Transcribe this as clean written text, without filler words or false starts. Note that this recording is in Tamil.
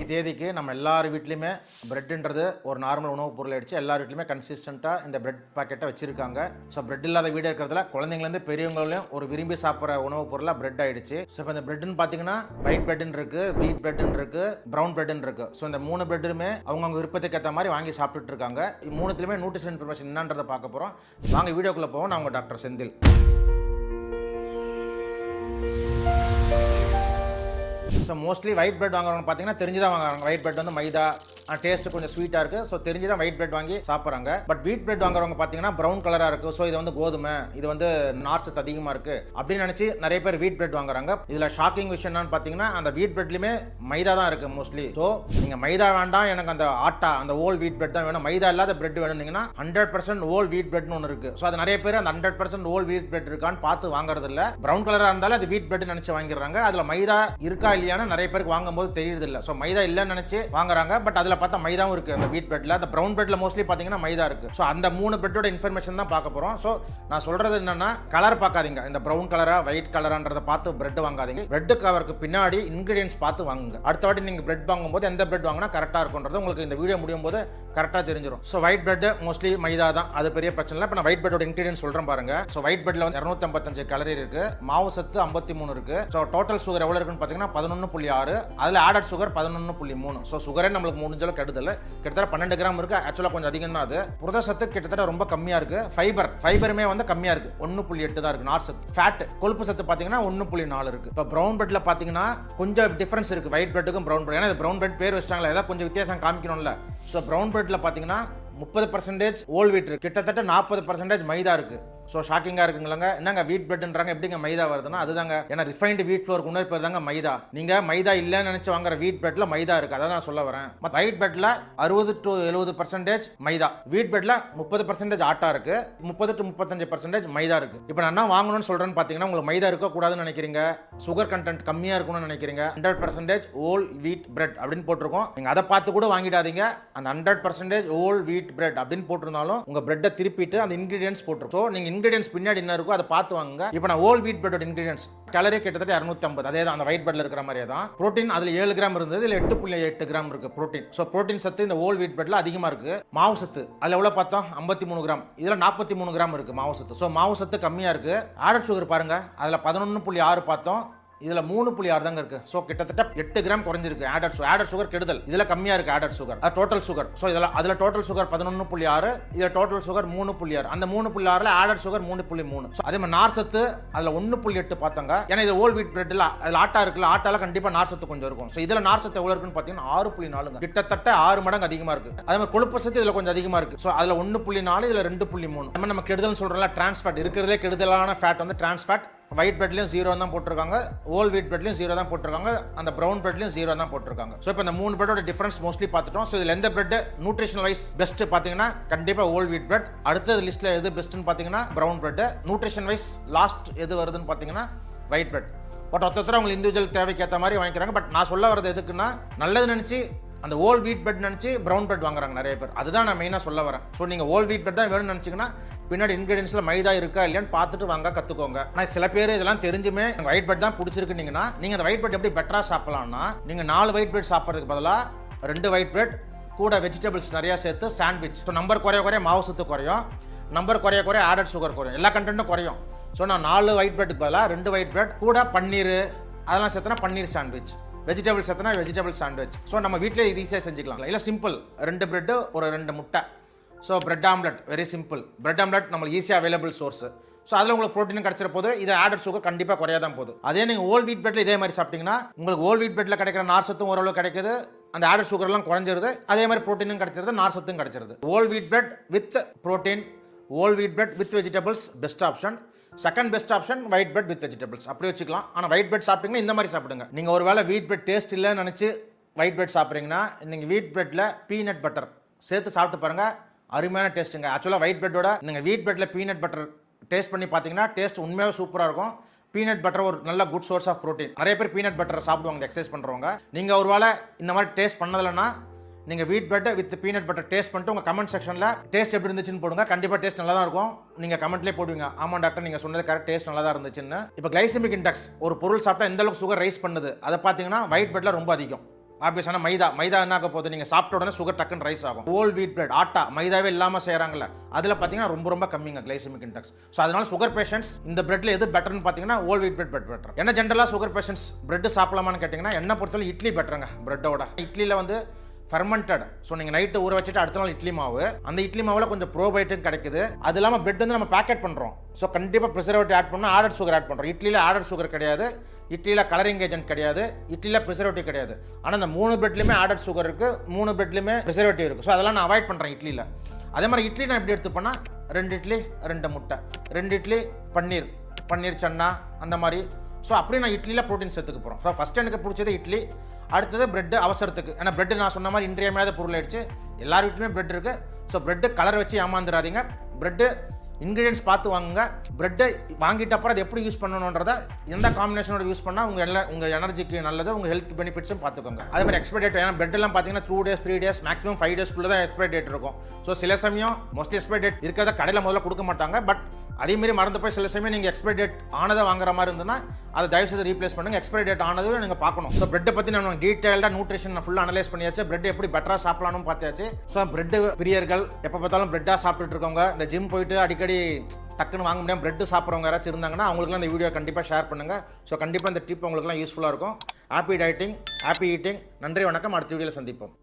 தேதிக்கு நம்ம எல்லார் வீட்லையுமே பிரெட்ன்றது ஒரு நார்மல் உணவுப் பொருள் ஆயிடுச்சு. எல்லார் வீட்லையுமே கன்சிஸ்டண்ட்டாக இந்த பிரெட் பாக்கெட்டை வச்சிருக்காங்க. ஸோ பிரெட் இல்லாத வீடு இருக்கிறதுல குழந்தைங்கலேருந்து பெரியவங்களையும் ஒரு விரும்பி சாப்பிட்ற உணவுப் பொருளாக பிரெட் ஆயிடுச்சு. ஸோ இப்போ இந்த பிரெட்னு பார்த்தீங்கன்னா ஒயிட் பிரெட்னு இருக்கு, வீட் பிரெட்னு இருக்கு, ப்ரௌன் பிரெட்னு இருக்கு. ஸோ இந்த 3 பிரெட்டுமே அவங்கவுங்க விருப்பத்துக்கு ஏற்ற மாதிரி வாங்கி சாப்பிட்டுட்டு இருக்காங்க. மூணுத்துலையுமே நியூட்ரிஷன் இன்ஃபர்மேஷன் என்னன்றதை பார்க்க போகிறோம். வாங்க வீடியோக்குள்ளே போவோம். நான் உங்கள் doctor Senthil. So mostly white bread வாங்குறவங்க பார்த்தீங்கன்னா தெரிஞ்சு தான் வாங்குறாங்க. ஒயிட் பிரெட் வந்து மைதா டேஸ்ட் கொஞ்சம் ஸ்வீட்டாக இருக்குது. ஸோ தெரிஞ்சு தான் ஒயிட் பிரெட் வாங்கி சாப்பிட்றாங்க. பட் வீட் பிரெட் வாங்குறவங்க பார்த்தீங்கன்னா ப்ரௌன் கலராக இருக்குது. ஸோ இது வந்து கோதுமை, இது வந்து நார்சத்து அதிகமாக இருக்குது அப்படின்னு நினச்சி நிறைய பேர் வீட் பிரெட் வாங்குறாங்க. இதில் ஷாக்கிங் விஷயம் என்னன்னு பார்த்தீங்கன்னா அந்த வீட் பிரெட்லையுமே மைதா தான் இருக்குது மோஸ்ட்லி. ஸோ நீங்கள் மைதா வேண்டாம், எனக்கு அந்த ஆட்டா அந்த ஓல் வீட் பிரெட் தான் வேணும், மைதா இல்லாத பிரெட் வேணும்னீங்கன்னா 100% ஓல் வீட் பிரெட்னு ஒன்று இருக்குது. ஸோ அது நிறைய பேர் அந்த 100% ஓல் வீட் பிரெட் இருக்கான்னு பார்த்து வாங்குறது இல்லை. ப்ரௌன் கலராக இருந்தாலும் அது வீட் பிரெட் நினச்சி வாங்கிடுறாங்க. அதில் மைதா இருக்கா இல்லையான்னு நிறைய பேருக்கு வாங்கும்போது தெரியுது இல்லை. ஸோ மைதா இல்லைன்னு நினச்சி வாங்குறாங்க. பட் அதில் பார்த்தா மைதாவும் இருக்குது அந்த வீட் பிரெட்ல. அந்த ப்ரௌன் பிரெட்ல மோஸ்ட்லி பார்த்தீங்கன்னா மைதா இருக்குது. ஸோ அந்த 3 பிரெட்டோட இன்ஃபர்மேஷன் தான் பார்க்க போகிறோம். ஸோ நான் சொல்கிறது என்னன்னா கலர் பார்க்காதீங்க. இந்த ப்ரௌன் கலரா ஒயிட் கலரான்றதை பார்த்து பிரெட் வாங்காதீங்க. பிரெட் கவருக்கு பின்னாடி இன்கிரீடியன்ஸ் பார்த்து வாங்குங்க. அடுத்த வாட்டி நீங்கள் பிரெட் வாங்கும்போது எந்த பிரெட் வாங்கினா கரெக்டாக இருக்கும்ன்றது உங்களுக்கு இந்த வீடியோ முடியும் போது கரெக்டாக தெரிஞ்சிடும். ஸோ ஒயிட் பிரெட் மோஸ்ட்லி மைதா தான், அது பெரிய பிரச்சனை இல்லை. இப்போ நான் ஒயிட் பிரெட்டோட இன்கிரீடியன்ஸ் சொல்கிறேன் பாருங்க. ஸோ ஒயிட் பிரெட்ல வந்து 255 கலரி இருக்கு, மாவு சத்து 53 இருக்கு. ஸோ டோட்டல் சுகர் எவ்வளோ இருக்குன்னு பார்த்தீங்கன்னா 11.6, அதில் ஆடட் சுகர் 11.3. ஸோ சுகரே நம்மளுக்கு முடிஞ்ச அளவுக்கு கெடுதல். கிட்டத்தட்ட 12 கிராம் இருக்கு. ஆக்சுவலாக கொஞ்சம் அதிகம் தான். அது புரத சத்து கிட்டத்தட்ட ரொம்ப கம்மியாக இருக்கு. ஃபைபருமே வந்து கம்மியாக இருக்கு, 1.8 தான் இருக்கு. நார் சத்து, ஃபேட், கொழுப்பு சத்து பார்த்தீங்கன்னா 1.4 இருக்கு. இப்போ ப்ரௌன் பிரெட்ல பார்த்தீங்கன்னா கொஞ்சம் டிஃபரன்ஸ் இருக்கு ஒயிட் பிரெட்டுக்கும் ப்ரௌன் பிரெட். ஏன்னா ப்ரௌன் பிரெட் பேர் வச்சிட்டாங்களா, ஏதாவது கொஞ்சம் வித்தியாசம் காமிக்கணும்ல. ஸோ ப்ரௌன் பிரெட்ல பார்த்தீங்கன்னா 30% ஓல் வீட் இருக்கு, கிட்டத்தட்ட 40% மைதா இருக்கு. ஸோ ஷாக்கிங்காக இருக்குங்களங்க. என்னங்க வீட் பிரெட்ன்றாங்க, எப்படிங்க மைதா வருதுன்னா அதுதாங்க. ஏன்னா ரிஃபைன்டு வீட் ஃப்ளோருக்கு உணவு பேர் தாங்க மைதா. நீங்கள் மைதா இல்லைன்னு நினச்சி வாங்குற வீட் பிரெட்ல மைதா இருக்குது, அதான் நான் சொல்ல வரேன். ஒயிட் பிரெட்ல 60 to 70% மைதா, வீட் பிரெட்ல 30% ஆட்டா இருக்கு, 30 to 35% மைதா இருக்கு. இப்போ நான் என்ன வாங்கணும்னு சொல்றேன்னு பார்த்தீங்கன்னா உங்களுக்கு மைதா இருக்கக்கூடாதுன்னு நினைக்கிறீங்க, சுகர் கண்டென்ட் கம்மியாக இருக்கணும்னு நினைக்கிறீங்க, 100% ஓல் வீட் பிரெட் அப்படின்னு போட்டிருக்கோம். நீங்கள் அதை பார்த்து கூட வாங்கிடாதீங்க. அந்த 100% ஓல் வீட் பிரெட் அப்படின்னு போட்டிருந்தாலும் உங்கள் பிரெட்டை திருப்பிட்டு அந்த இன்கிரீடியன்ஸ் போட்டிருக்கோம். ஸோ நீங்கள் இன்கிரீடியன்ஸ் பின்னாடி என்ன இருக்கோ அதை பார்த்து வாங்குங்க. இப்போ நான் ஓல் வீட் பிரெட் இன்கிரீடியன்ஸ் கேலரி கிட்டத்தட்ட 250, அதே தான் அந்த ஒயிட் பிரெட்ல இருக்கிற மாதிரியே தான். புரோட்டீன் அதில் 7 கிராம் இருந்தது, இதில் 8.8 கிராம் இருக்கு புரோட்டீன். ஸோ புரோட்டீன் சத்து இந்த ஓல் வீட் பிரெட்ல அதிகமாக இருக்கு. மாவு சத்து அதில் எவ்வளோ பார்த்தோம், 53 கிராம், இதில் 43 கிராம் இருக்கு மாவு சத்து. ஸோ மாவு சத்து கம்மியாக இருக்கு. ஆடட் சுகர் பாருங்க, அதில் 11.6 பார்த்தோம், இதுல 3.6 தாங்க இருக்கு. சோ கிட்டத்தட்ட 8 கிராம் குறைஞ்சிருக்கு. ஆடட் சுகர் கெடுதல், இதுல கம்மியா இருக்கு ஆடட் சுகர். அது டோட்டல் சுகர். சோ அதுல டோட்டல் சுகர் 11.6, இதுல டோட்டல் சுகர் 3.6. அந்த 3.6ல ஆடட் சுகர் 3.3. சோ அதே மாதிரி நார் சத்து அதுல 1.8 பார்த்தாங்க. ஏன்னா இது ஓல் வீட் பிரெட்ல அதுல ஆட்டா இருக்குல்ல, ஆட்டால கண்டிப்பா நார் சத்து கொஞ்சம் இருக்கும். சோ இதுல நார் சத்து எவ்வளவு இருக்குன்னு பாத்தீங்கன்னா 6.4, கிட்டத்தட்ட 6 மடங்கு அதிகமா இருக்கு. அதே மாதிரி கொழுப்பு சத்து இதுல கொஞ்சம் அதிகமா இருக்கு. சோ அதுல 1.4, இதுல 2.3. நம்ம கெடுதல் சொல்றோம்ல, டிரான்ஸ் ஃபேட், இருக்கிறதே கெடுதலான ஃபேட் வந்து டிரான்ஸ் ஃபேட். ஒயிட் பிரெட்லையும் 0 தான் போட்டிருக்காங்க, ஓல் வீட் பிரெட்லையும் 0 தான் போட்டிருக்காங்க, அந்த ப்ரௌன் பிரெட்லையும் 0 தான் போட்டிருக்காங்க. ஸோ இப்போ இந்த 3 பிரெட்டோட டிஃபரன்ஸ் மோஸ்ட்லி பார்த்துட்டோம். ஸோ இதில் எந்த பிரெட் நியூட்ரிஷன் வைஸ் பெஸ்ட் பார்த்தீங்கன்னா கண்டிப்பாக ஓல் வீட் பிரெட். அடுத்தது லிஸ்ட்டில் எது பெஸ்ட்னு பார்த்தீங்கன்னா brown bread. Nutrition wise last எது வருதுன்னு பார்த்தீங்கன்னா ஒயிட் பிரெட். பட் ஒருத்தர் அவங்க இண்டிவிஜுவல் தேவைக்கு ஏற்ற மாதிரி வாங்கிக்கிறாங்க. பட் நான் சொல்ல வரது எதுக்குன்னா, நல்லது நினச்சி அந்த ஓல் வீட் பிரெட் நினச்சி ப்ரௌன் பிரெட் வாங்குறாங்க நிறைய பேர். அதுதான் நான் மெயினாக சொல்ல வரேன். ஸோ நீங்கள் ஓல் வீட் பிரெட் தான் வேணும்னு நினச்சிங்கன்னா பின்னாடி இன்கிரீடியன்ஸில் மைதா இருக்கா இல்லையான்னு பார்த்துட்டு வாங்க, கற்றுக்கோங்க. ஆனால் சில பேர் இதெல்லாம் தெரிஞ்சுமே ஒயிட் பிரெட் தான் பிடிச்சிருக்குன்னீங்கன்னா நீங்கள் அந்த ஒயிட் பிரெட் எப்படி பெட்டராக சாப்பிடலாம்னா, நீங்கள் 4 ஒயிட் பிரெட் சாப்பிட்றதுக்கு பதிலாக 2 ஒயிட் பிரெட் கூட வெஜிடபிள்ஸ் நிறையா சேர்த்து சாண்ட்விச். ஸோ நம்பர் குறைய மாவு சத்து குறையும், நம்பர் குறைய ஆடட் சுகர் குறையும், எல்லா கண்டென்ட்டும் குறையும். ஸோ நான் 4 ஒயிட் பிரெட்டுக்கு பதிலாக 2 ஒயிட் பிரெட் கூட பன்னீர் அதெல்லாம் சேர்த்தனா பன்னீர் சாண்ட்விச், வெஜிடபிள் சேர்த்தனா வெஜிடபிள் சாண்ட்விச். ஸோ நம்ம வீட்டிலே இது ஈஸியாக செஞ்சுக்கலாம். இல்லை சிம்பிள், 2 பிரெட்டு ஒரு 2 முட்டை. So bread omelette, very simple. Bread omelette நம்மளுக்கு ஈஸியாக அவைலபிள் சோர்ஸ். ஸோ அதில் உங்களுக்கு ப்ரோட்டீன் கிடைச்சிட போது, இது ஆடட் சுகர் கண்டிப்பாக குறையாதான் போகுது. அதே நீங்கள் ஓல் வீட் பிரெட்ல இதே மாதிரி சாப்பிட்டீங்கன்னா உங்களுக்கு ஓல் வீட் பிரெட்ல கிடைக்கிற நார் சத்தும் ஓரளவு கிடைக்குது, அந்த ஆடட் சுகர்லாம் குறைஞ்சிருது, அதே மாதிரி ப்ரோட்டீனும் கிடைச்சிருது, நார் சத்தும் கிடைச்சிருது. ஓல் wheat bread with protein, whole wheat bread with vegetables best option. Second best option white bread with vegetables, அப்படி வச்சுக்கலாம். ஆனால் ஒயிட் பிரெட் சாப்பிட்டீங்கன்னா இந்த மாதிரி சாப்பிடுங்க. நீங்கள் ஒரு வேளை வீட் பிரெட் டேஸ்ட் இல்லைன்னு நினச்சி ஒயிட் பிரெட் சாப்பிட்றீங்கன்னா நீங்கள் வீட் பிரெட்டில் பீனட் பட்டர் சேர்த்து சாப்பிட்டு பாருங்க, அருமையான டேஸ்ட்டுங்க. ஆக்சுவலாக ஒயிட் பிரெட்டோட நீங்கள் வீட் பிரெட்டில் பீனட் பட்டர் டேஸ்ட் பண்ணி பார்த்தீங்கன்னா டேஸ்ட் உண்மையாக சூப்பராக இருக்கும். பீனட் பட்டர் ஒரு நல்ல குட் சோர்ஸ் ஆஃப் ப்ரோட்டீன். நிறைய பேர் பீனட் பட்டரை சாப்பிடுவாங்க எக்ஸசைஸ் பண்ணுறவங்க. நீங்கள் ஒரு வேளை இந்த மாதிரி டேஸ்ட் பண்ணதில்லைன்னா நீங்கள் வீட் bread with peanut butter taste பண்ணிட்டு உங்கள் கமெண்ட் செக்ஷனில் டேஸ்ட் எப்படி இருந்துச்சுன்னு போடுங்க. கண்டிப்பாக டேஸ்ட் நல்லா தான் இருக்கும். நீங்கள் கமெண்ட்லேயே போடுவீங்க, ஆமாம் டாக்டர் நீங்கள் சொன்னது கரெக்ட், டேஸ்ட் நல்லா தான் இருந்துச்சுன்னு. இப்போ கிளைசெமிக் இண்டெக்ஸ், ஒரு பொருள் சாப்பிட்டா எந்த அளவுக்கு சுகர் ரைஸ் பண்ணுது அதை பார்த்தீங்கன்னா ஒயிட் பிரெட்ல ரொம்ப அதிகம். ஆப்வியஸான மைதா என்ன ஆக போகுது, நீங்கள் சாப்பிட்ட உடனே சுகர் டக்குன்னு ரைஸ் ஆகும். ஹோல் வீட் பிரெட் ஆட்டா மைதாவே இல்லாமல் செய்கிறாங்கல்ல, அதில் பார்த்தீங்கன்னா ரொம்ப கம்மிங்க கிளைசமிக் இண்டெக்ஸ். ஸோ அதனால சுகர் பேஷண்ட்ஸ் இந்த பிரெட்ல எது பெட்டர்னு பார்த்தீங்கன்னா ஹோல் வீட் பிரெட் பெட்டர். என்ன ஜென்ரலாக சுகர் பேஷண்ட்ஸ் பிரெட் சாப்பிடலாமான்னு கேட்டிங்கன்னா என்ன பொறுத்தவரை இட்லி பெட்டருங்க பிரெட்டோட. இட்லியில் வந்து ஃபெர்மெண்டட். ஸோ நீங்கள் நைட்டு ஊற வச்சுட்டு அடுத்த நாள் இட்லி மாவு, அந்த இட்லி மாவில் கொஞ்சம் ப்ரோபயோட்டிக் கிடைக்குது. அது இல்லாமல் பிரெட் வந்து நம்ம பேக்கெட் பண்ணுறோம். ஸோ கண்டிப்பாக ப்ரிசர்வேட்டிவ் ஆட் பண்ணால் ஆடட் சுகர் ஆட் பண்ணுறோம். இட்லியில் ஆடட் சுகர் கிடையாது, இட்லியில் கலரிங் ஏஜென்ட் கிடையாது, இட்லியில் ப்ரிசர்வேட்டிவ் கிடையாது. ஆனால் இந்த 3 பிரெட்லையுமே ஆடட் சுகர் இருக்குது, 3 பிரெட்லையுமே ப்ரிசர்வேட்டிவ் இருக்குது. ஸோ அதெல்லாம் நான் அவாய்ட் பண்ணுறேன் இட்லியில். அதே மாதிரி இட்லி நான் எப்படி எடுத்துப்பேன்னா 2 இட்லி 2 முட்டை, 2 இட்லி பன்னீர் சன்னா அந்த மாதிரி. ஸோ அப்படியே நான் இட்லியில் ப்ரோட்டீன் சேர்த்துக்க போகிறோம். ஸோ ஃபஸ்ட் எனக்கு பிடிச்சது இட்லி, அடுத்தது பிரெட் அவசரத்துக்கு. ஏன்னா பிரெட் நான் சொன்ன மாதிரி இன்றியமையாத பொருள் ஆயிடுச்சு. எல்லார் வீட்டுமே பிரெட் இருக்குது. ஸோ பிரெட்டு கலர் வச்சு ஏமாந்துடாதீங்க. பிரெட்டு இன்க்ரீடியன்ஸ் பார்த்து வாங்குங்க. பிரெட்டை வாங்கிட்ட அப்புறம் அது எப்படி யூஸ் பண்ணணுன்றதை எந்த காம்பினேஷனோட யூஸ் பண்ணால் உங்கள் எனர்ஜிக்கு நல்லது, உங்கள் ஹெல்த் பெனிஃபிட்ஸும் பார்த்துக்கோங்க. அதே மாதிரி எக்ஸ்பைரி டேட், ஏன்னா பிரெட்டெல்லாம் பார்த்தீங்கன்னா 2 days 3 days மேக்ஸிமம் 5 daysக்குள்ளே தான் எக்ஸ்பைரி டேட் இருக்கும். ஸோ சில சமயம் மோஸ்ட்லி எக்ஸ்பைரி டேட் இருக்கிறத கடையில் முதல்ல கொடுக்க மாட்டாங்க. பட் அதேமாரி மறந்து போய் சில சமயம் நீங்கள் எக்ஸ்பைரி டேட் ஆனதை வாங்குற மாதிரி இருந்ததுன்னா அதை தயவுசெய்து ரீப்ளேஸ் பண்ணுங்கள். எக்ஸ்பைரி டேட் ஆனதும் நீங்கள் பார்க்கணும். ஸோ பிரெட்டை பற்றி நம்ம டீட்டெயில்டாக நியூட்ரிஷன் நான் ஃபுல்லாக அனலைஸ் பண்ணியாச்சு. பிரெட் எப்படி பெட்டராக சாப்பிடலாம்னு பார்த்தாச்சு. ஸோ பிரெட் பிரியர்கள், எப்போ பார்த்தாலும் பிரெட்டாக சாப்பிட்டுட்டு இருக்கவங்க, இந்த ஜிம் போயிட்டு அடிக்கடி டக்குன்னு வாங்க முடியாமல் பிரெட் சாப்பிட்றவங்க யாராச்சும் இருந்தாங்கன்னா அவங்களுக்குலாம் இந்த வீடியோ கண்டிப்பாக ஷேர் பண்ணுங்கள். ஸோ கண்டிப்பாக இந்த டிப் உங்களுக்குலாம் யூஸ்ஃபுல்லாக இருக்கும். Happy dieting, happy eating. நன்றி, வணக்கம். அடுத்த வீடியோவில் சந்திப்போம்.